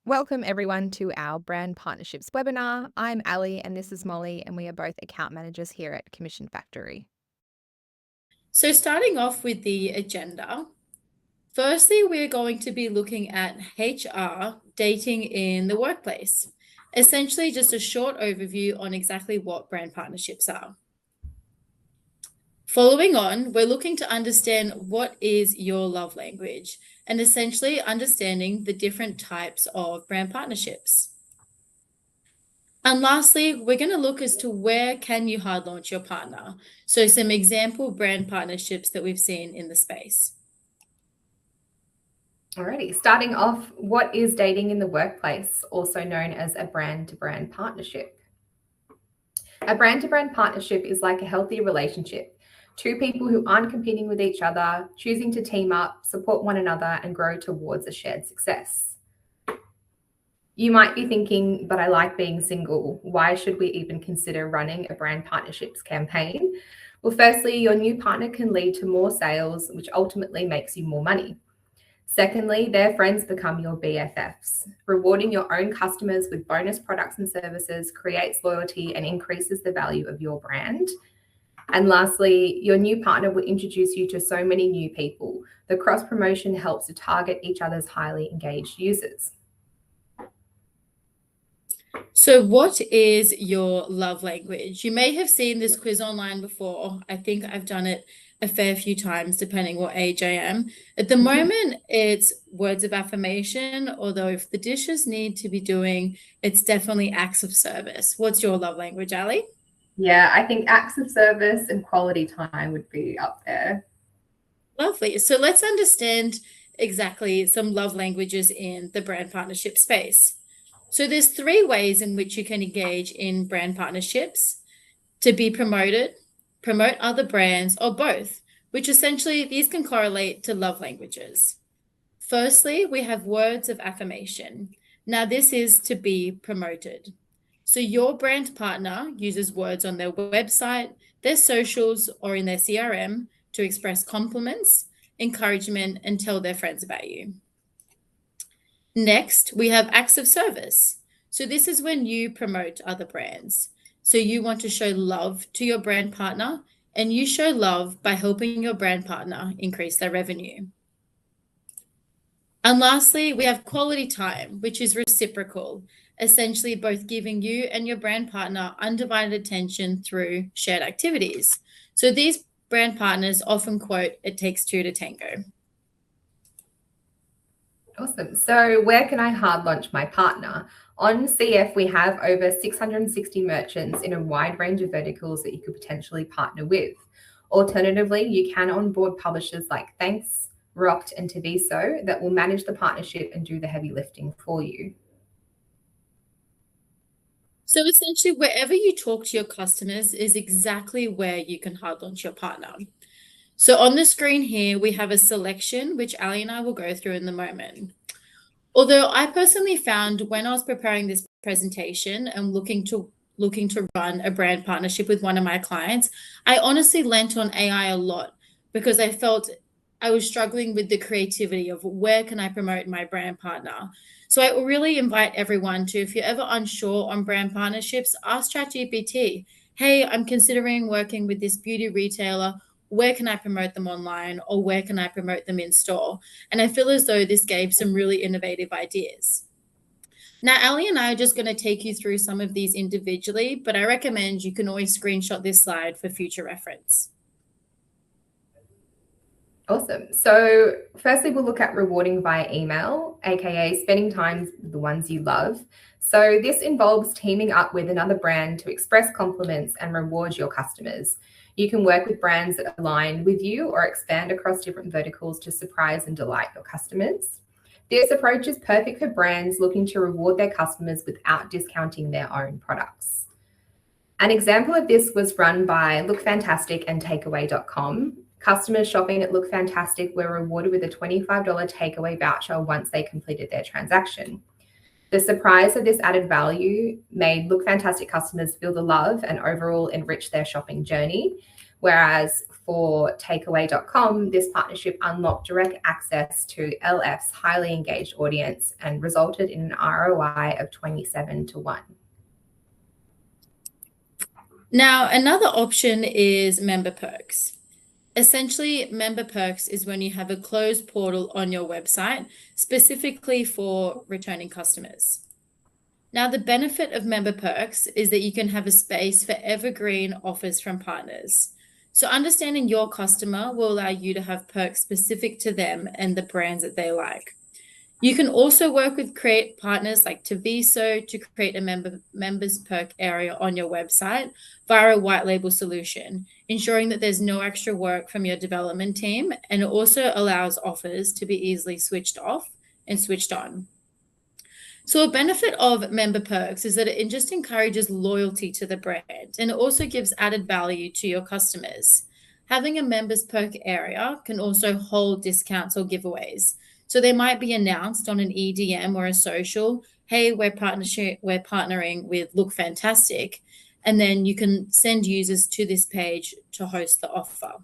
Welcome everyone to our Brand Partnerships webinar. I'm Ali and this is Molly, and we are both account managers here at Commission Factory. So starting off with the agenda, firstly, we're going to be looking at HR dating in the workplace. Essentially, just a short overview on exactly what brand partnerships are. Following on, we're looking to understand what is your love language and essentially understanding the different types of brand partnerships. And lastly, we're going to look as to where can you hard launch your partner. So some example brand partnerships that we've seen in the space. Alrighty, starting off, what is dating in the workplace, also known as a brand-to-brand partnership? A brand-to-brand partnership is like a healthy relationship. Two people who aren't competing with each other, choosing to team up, support one another, and grow towards a shared success. You might be thinking, but I like being single. Why should we even consider running a brand partnerships campaign? Well, firstly, your new partner can lead to more sales, which ultimately makes you more money. Secondly, their friends become your BFFs. Rewarding your own customers with bonus products and services creates loyalty and increases the value of your brand. And lastly, your new partner will introduce you to so many new people. The cross-promotion helps to target each other's highly engaged users. So what is your love language? You may have seen this quiz online before. I think I've done it a fair few times, depending what age I am. At the moment, it's words of affirmation, although if the dishes need to be doing, it's definitely acts of service. What's your love language, Ali? Yeah, I think acts of service and quality time would be up there. Lovely. So let's understand exactly some love languages in the brand partnership space. So there's 3 ways in which you can engage in brand partnerships: to be promoted, promote other brands, or both, which essentially these can correlate to love languages. Firstly, we have words of affirmation. Now this is to be promoted. So your brand partner uses words on their website, their socials, or in their CRM to express compliments, encouragement, and tell their friends about you. Next, we have acts of service. So this is when you promote other brands. So you want to show love to your brand partner, and you show love by helping your brand partner increase their revenue. And lastly, we have quality time, which is reciprocal, essentially both giving you and your brand partner undivided attention through shared activities. So these brand partners often quote, "It takes 2 to tango." Awesome. So where can I hard launch my partner? On CF, we have over 660 merchants in a wide range of verticals that you could potentially partner with. Alternatively, you can onboard publishers like Thanks, Rocked, and Taviso that will manage the partnership and do the heavy lifting for you. So essentially, wherever you talk to your customers is exactly where you can hard launch your partner. So on the screen here, we have a selection, which Ali and I will go through in the moment. Although I personally found when I was preparing this presentation and looking to run a brand partnership with one of my clients, I honestly lent on AI a lot because I felt I was struggling with the creativity of where can I promote my brand partner. So I really invite everyone to, if you're ever unsure on brand partnerships, ask ChatGPT, "Hey, I'm considering working with this beauty retailer. Where can I promote them online, or where can I promote them in store?" And I feel as though this gave some really innovative ideas. Now, Ali and I are just going to take you through some of these individually, but I recommend you can always screenshot this slide for future reference. Awesome. So firstly, we'll look at rewarding via email, aka spending time with the ones you love. So this involves teaming up with another brand to express compliments and reward your customers. You can work with brands that align with you or expand across different verticals to surprise and delight your customers. This approach is perfect for brands looking to reward their customers without discounting their own products. An example of this was run by Look Fantastic and Takeaway.com. Customers shopping at Look Fantastic were rewarded with a $25 takeaway voucher once they completed their transaction. The surprise of this added value made Look Fantastic customers feel the love and overall enrich their shopping journey, whereas For takeaway.com, this partnership unlocked direct access to LF's highly engaged audience and resulted in an ROI of 27 to 1. Now, another option is member perks. Essentially, member perks is when you have a closed portal on your website specifically for returning customers. Now, the benefit of member perks is that you can have a space for evergreen offers from partners. So understanding your customer will allow you to have perks specific to them and the brands that they like. You can also work with create partners like Taviso to create a members perk area on your website via a white label solution, ensuring that there's no extra work from your development team, and it also allows offers to be easily switched off and switched on. So a benefit of member perks is that it just encourages loyalty to the brand, and it also gives added value to your customers. Having a members perk area can also hold discounts or giveaways. So they might be announced on an EDM or a social, hey, we're partnering with Look Fantastic, and then you can send users to this page to host the offer.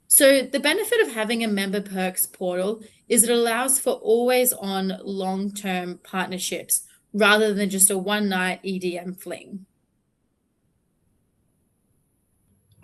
So the benefit of having a member perks portal is it allows for always on long-term partnerships rather than just a one-night EDM fling.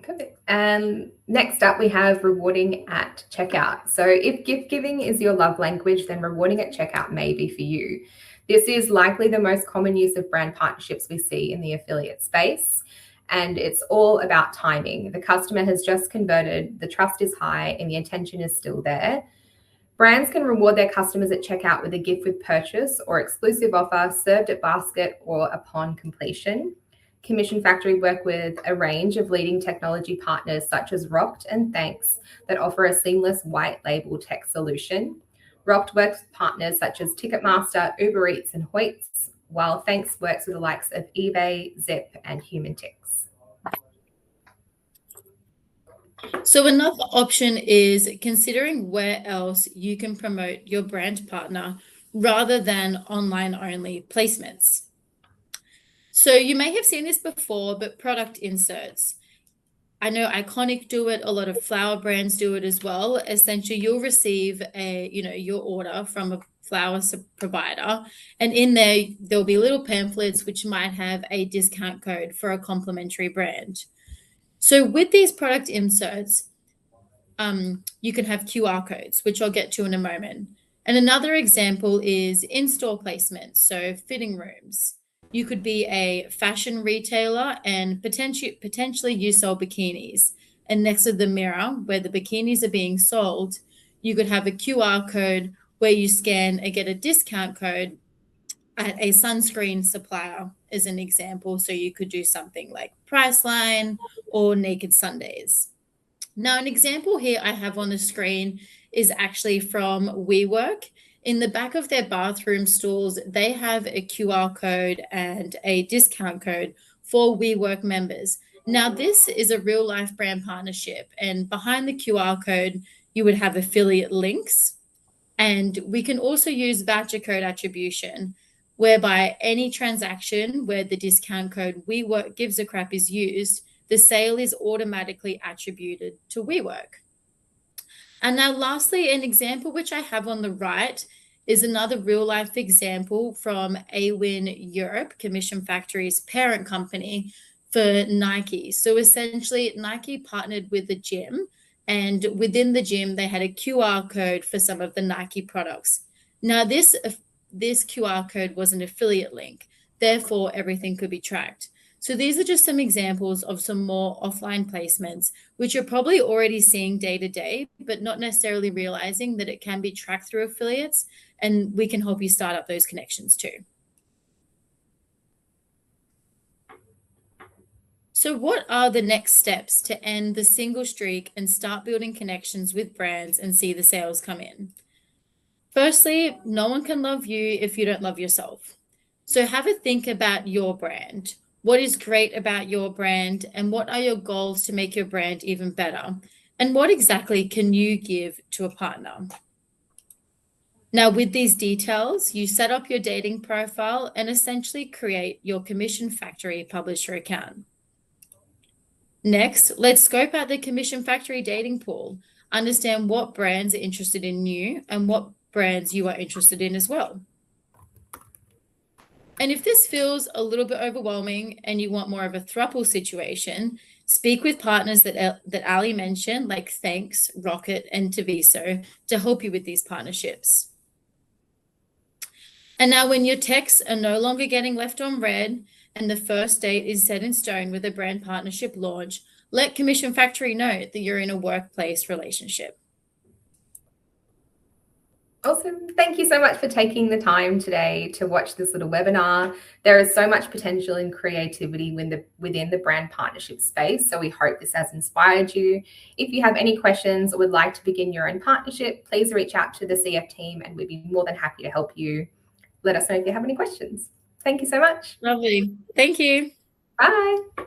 Perfect. And next up, we have rewarding at checkout. So if gift giving is your love language, then rewarding at checkout may be for you. This is likely the most common use of brand partnerships we see in the affiliate space. And it's all about timing. The customer has just converted, the trust is high, and the intention is still there. Brands can reward their customers at checkout with a gift with purchase or exclusive offer served at basket or upon completion. Commission Factory work with a range of leading technology partners such as Rocked and Thanks that offer a seamless white label tech solution. Rocked works with partners such as Ticketmaster, Uber Eats, and Hoyts, while Thanks works with the likes of eBay, Zip, and HumanTix. So another option is considering where else you can promote your brand partner rather than online only placements. So you may have seen this before, but product inserts. I know Iconic do it, a lot of flower brands do it as well. Essentially, you'll receive your order from a flower provider, and in there there'll be little pamphlets which might have a discount code for a complimentary brand. So with these product inserts, you can have QR codes, which I'll get to in a moment. And another example is in-store placements, so fitting rooms. You could be a fashion retailer and potentially you sell bikinis. And next to the mirror where the bikinis are being sold, you could have a QR code where you scan and get a discount code at a sunscreen supplier as an example. So you could do something like Priceline or Naked Sundays. Now, an example here I have on the screen is actually from WeWork. In the back of their bathroom stalls, they have a QR code and a discount code for WeWork members. Now, this is a real life brand partnership, and behind the QR code, you would have affiliate links. And we can also use voucher code attribution, whereby any transaction where the discount code WeWork gives a crap is used, the sale is automatically attributed to WeWork. And now lastly, an example which I have on the right is another real life example from Awin Europe, Commission Factory's parent company for Nike. So essentially Nike partnered with the gym, and within the gym, they had a QR code for some of the Nike products. Now this QR code was an affiliate link, therefore everything could be tracked. So these are just some examples of some more offline placements, which you're probably already seeing day to day, but not necessarily realizing that it can be tracked through affiliates, and we can help you start up those connections too. So what are the next steps to end the single streak and start building connections with brands and see the sales come in? Firstly, no one can love you if you don't love yourself. So have a think about your brand. What is great about your brand, and what are your goals to make your brand even better? And what exactly can you give to a partner? Now, with these details, you set up your dating profile and essentially create your Commission Factory publisher account. Next, let's scope out the Commission Factory dating pool. Understand what brands are interested in you and what brands you are interested in as well. And if this feels a little bit overwhelming and you want more of a throuple situation, speak with partners that Ali mentioned, like Thanks, Rocket, and Taviso, to help you with these partnerships. And now when your texts are no longer getting left on red and the first date is set in stone with a brand partnership launch, let Commission Factory know that you're in a workplace relationship. Awesome. Thank you so much for taking the time today to watch this little webinar. There is so much potential and creativity within the brand partnership space. So we hope this has inspired you. If you have any questions or would like to begin your own partnership, please reach out to the CF team and we'd be more than happy to help you. Let us know if you have any questions. Thank you so much. Lovely. Thank you. Bye.